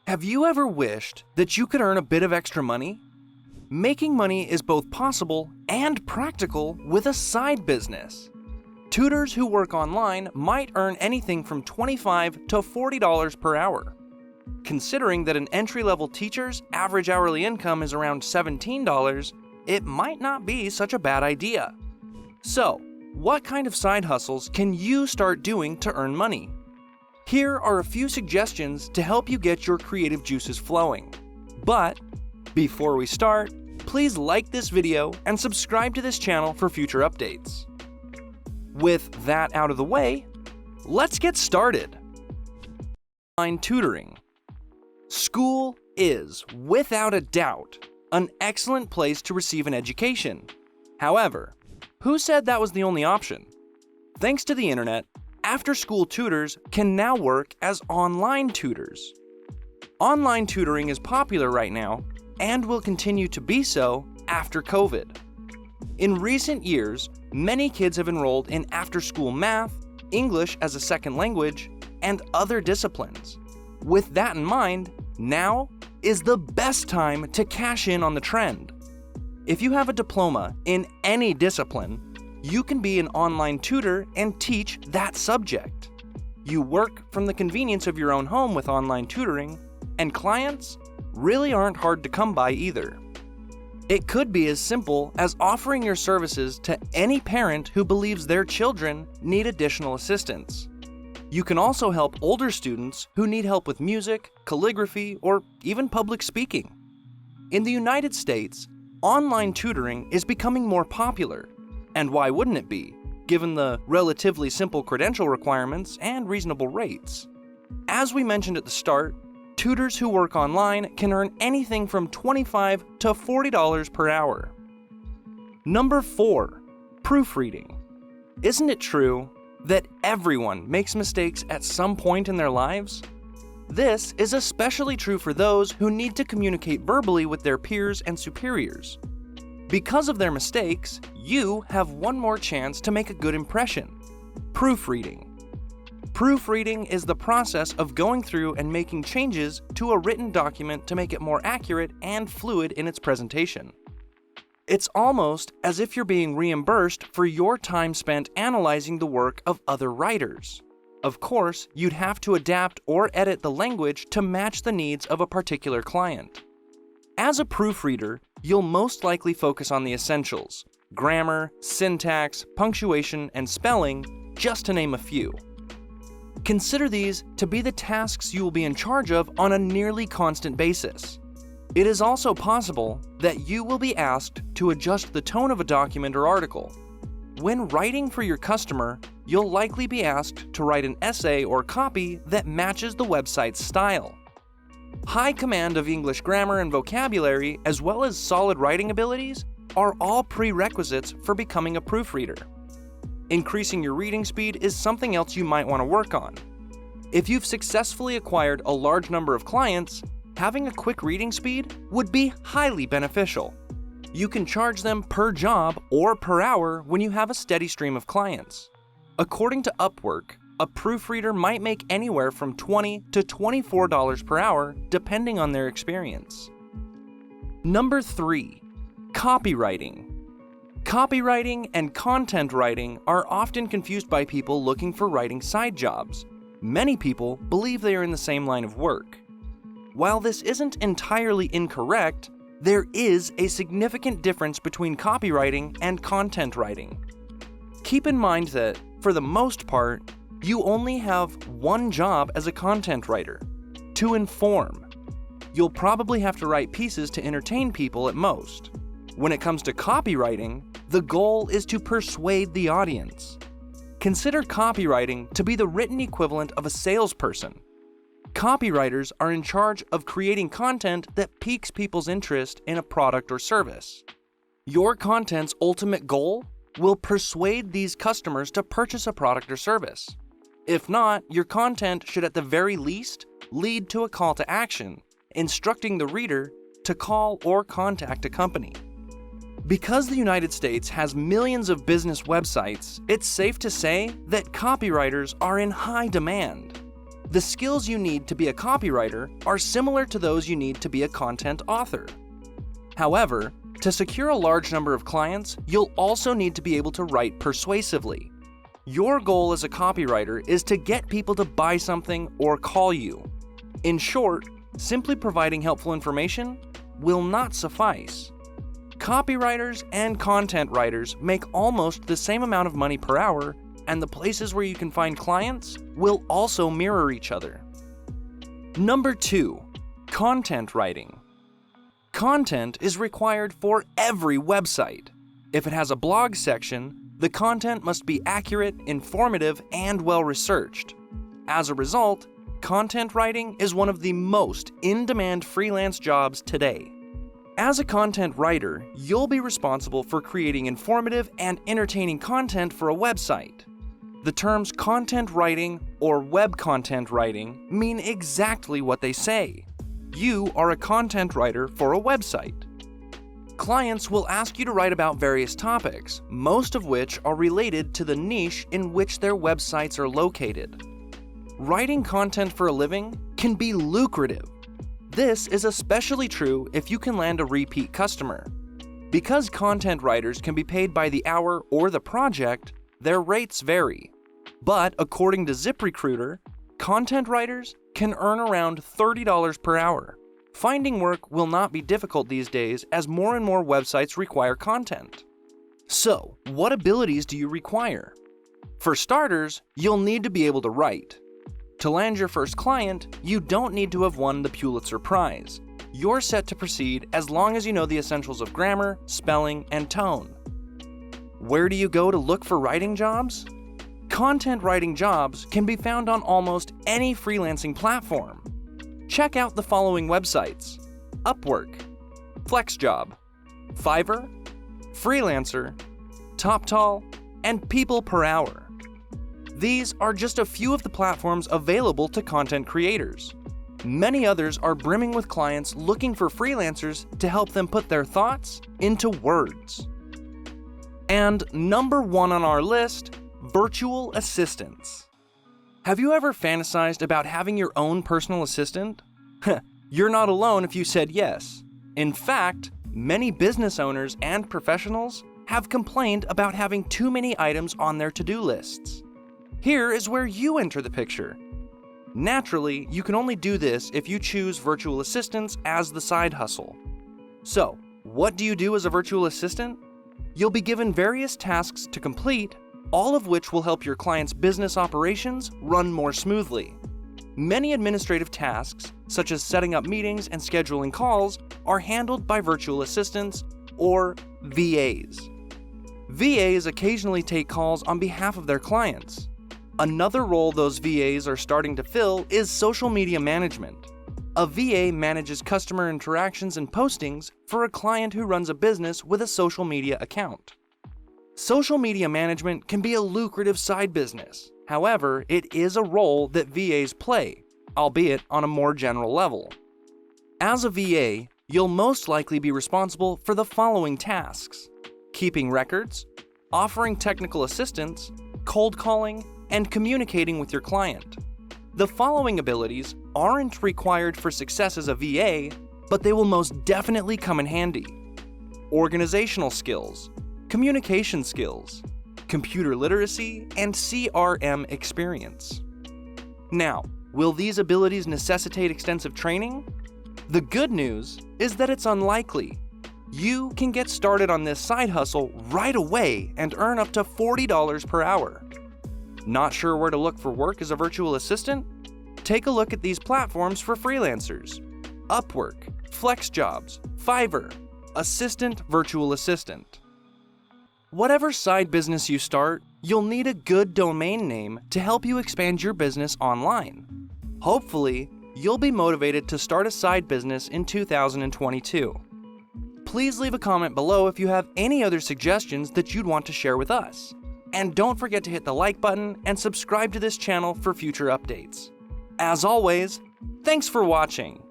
Have you ever wished that you could earn a bit of extra money? Making money is both possible and practical with a side business. Tutors who work online might earn anything from $25 to $40 per hour. Considering that an entry-level teacher's average hourly income is around $17, it might not be such a bad idea. So, what kind of side hustles can you start doing to earn money? Here are a few suggestions to help you get your creative juices flowing. But before we start, please like this video and subscribe to this channel for future updates. With that out of the way, let's get started. Online tutoring. School is, without a doubt, an excellent place to receive an education. However, who said that was the only option? Thanks to the internet, after-school tutors can now work as online tutors. Online tutoring is popular right now and will continue to be so after COVID. In recent years, many kids have enrolled in after-school math, English as a second language, and other disciplines. With that in mind, now is the best time to cash in on the trend. If you have a diploma in any discipline, you can be an online tutor and teach that subject. You work from the convenience of your own home with online tutoring, and clients really aren't hard to come by either. It could be as simple as offering your services to any parent who believes their children need additional assistance. You can also help older students who need help with music, calligraphy, or even public speaking. In the United States, online tutoring is becoming more popular. And why wouldn't it be, given the relatively simple credential requirements and reasonable rates? As we mentioned at the start, tutors who work online can earn anything from $25 to $40 per hour. Number 4. Proofreading. Isn't it true that everyone makes mistakes at some point in their lives? This is especially true for those who need to communicate verbally with their peers and superiors. Because of their mistakes, you have one more chance to make a good impression. Proofreading. Proofreading is the process of going through and making changes to a written document to make it more accurate and fluid in its presentation. It's almost as if you're being reimbursed for your time spent analyzing the work of other writers. Of course, you'd have to adapt or edit the language to match the needs of a particular client. As a proofreader, you'll most likely focus on the essentials: grammar, syntax, punctuation, and spelling, just to name a few. Consider these to be the tasks you will be in charge of on a nearly constant basis. It is also possible that you will be asked to adjust the tone of a document or article. When writing for your customer, you'll likely be asked to write an essay or copy that matches the website's style. High command of English grammar and vocabulary, as well as solid writing abilities, are all prerequisites for becoming a proofreader. Increasing your reading speed is something else you might want to work on. If you've successfully acquired a large number of clients, having a quick reading speed would be highly beneficial. You can charge them per job or per hour when you have a steady stream of clients. According to Upwork, a proofreader might make anywhere from $20 to $24 per hour, depending on their experience. Number 3. Copywriting. Copywriting and content writing are often confused by people looking for writing side jobs. Many people believe they are in the same line of work. While this isn't entirely incorrect, there is a significant difference between copywriting and content writing. Keep in mind that, for the most part, you only have one job as a content writer: to inform. You'll probably have to write pieces to entertain people at most. When it comes to copywriting, the goal is to persuade the audience. Consider copywriting to be the written equivalent of a salesperson. Copywriters are in charge of creating content that piques people's interest in a product or service. Your content's ultimate goal will persuade these customers to purchase a product or service. If not, your content should at the very least lead to a call to action, instructing the reader to call or contact a company. Because the United States has millions of business websites, it's safe to say that copywriters are in high demand. The skills you need to be a copywriter are similar to those you need to be a content author. However, to secure a large number of clients, you'll also need to be able to write persuasively. Your goal as a copywriter is to get people to buy something or call you. In short, simply providing helpful information will not suffice. Copywriters and content writers make almost the same amount of money per hour, and the places where you can find clients will also mirror each other. Number 2. Content writing. Content is required for every website. If it has a blog section, the content must be accurate, informative, and well-researched. As a result, content writing is one of the most in-demand freelance jobs today. As a content writer, you'll be responsible for creating informative and entertaining content for a website. The terms content writing or web content writing mean exactly what they say. You are a content writer for a website. Clients will ask you to write about various topics, most of which are related to the niche in which their websites are located. Writing content for a living can be lucrative. This is especially true if you can land a repeat customer. Because content writers can be paid by the hour or the project, their rates vary. But according to ZipRecruiter, content writers can earn around $30 per hour. Finding work will not be difficult these days as more and more websites require content. So, what abilities do you require? For starters, you'll need to be able to write. To land your first client, you don't need to have won the Pulitzer Prize. You're set to proceed as long as you know the essentials of grammar, spelling, and tone. Where do you go to look for writing jobs? Content writing jobs can be found on almost any freelancing platform. Check out the following websites: Upwork, FlexJob, Fiverr, Freelancer, TopTal, and People Per Hour. These are just a few of the platforms available to content creators. Many others are brimming with clients looking for freelancers to help them put their thoughts into words. And number 1 on our list, virtual assistants. Have you ever fantasized about having your own personal assistant? You're not alone if you said yes. In fact, many business owners and professionals have complained about having too many items on their to-do lists. Here is where you enter the picture. Naturally, you can only do this if you choose virtual assistants as the side hustle. So, what do you do as a virtual assistant? You'll be given various tasks to complete, all of which will help your client's business operations run more smoothly. Many administrative tasks, such as setting up meetings and scheduling calls, are handled by virtual assistants, or VAs. VAs occasionally take calls on behalf of their clients. Another role those VAs are starting to fill is social media management. A VA manages customer interactions and postings for a client who runs a business with a social media account. Social media management can be a lucrative side business. However, it is a role that VAs play, albeit on a more general level. As a VA, you'll most likely be responsible for the following tasks: keeping records, offering technical assistance, cold calling, and communicating with your client. The following abilities aren't required for success as a VA, but they will most definitely come in handy: organizational skills, communication skills, computer literacy, and CRM experience. Now, will these abilities necessitate extensive training? The good news is that it's unlikely. You can get started on this side hustle right away and earn up to $40 per hour. Not sure where to look for work as a virtual assistant? Take a look at these platforms for freelancers: Upwork, FlexJobs, Fiverr, Assistant Virtual Assistant. Whatever side business you start, you'll need a good domain name to help you expand your business online. Hopefully, you'll be motivated to start a side business in 2022. Please leave a comment below if you have any other suggestions that you'd want to share with us. And don't forget to hit the like button and subscribe to this channel for future updates. As always, thanks for watching.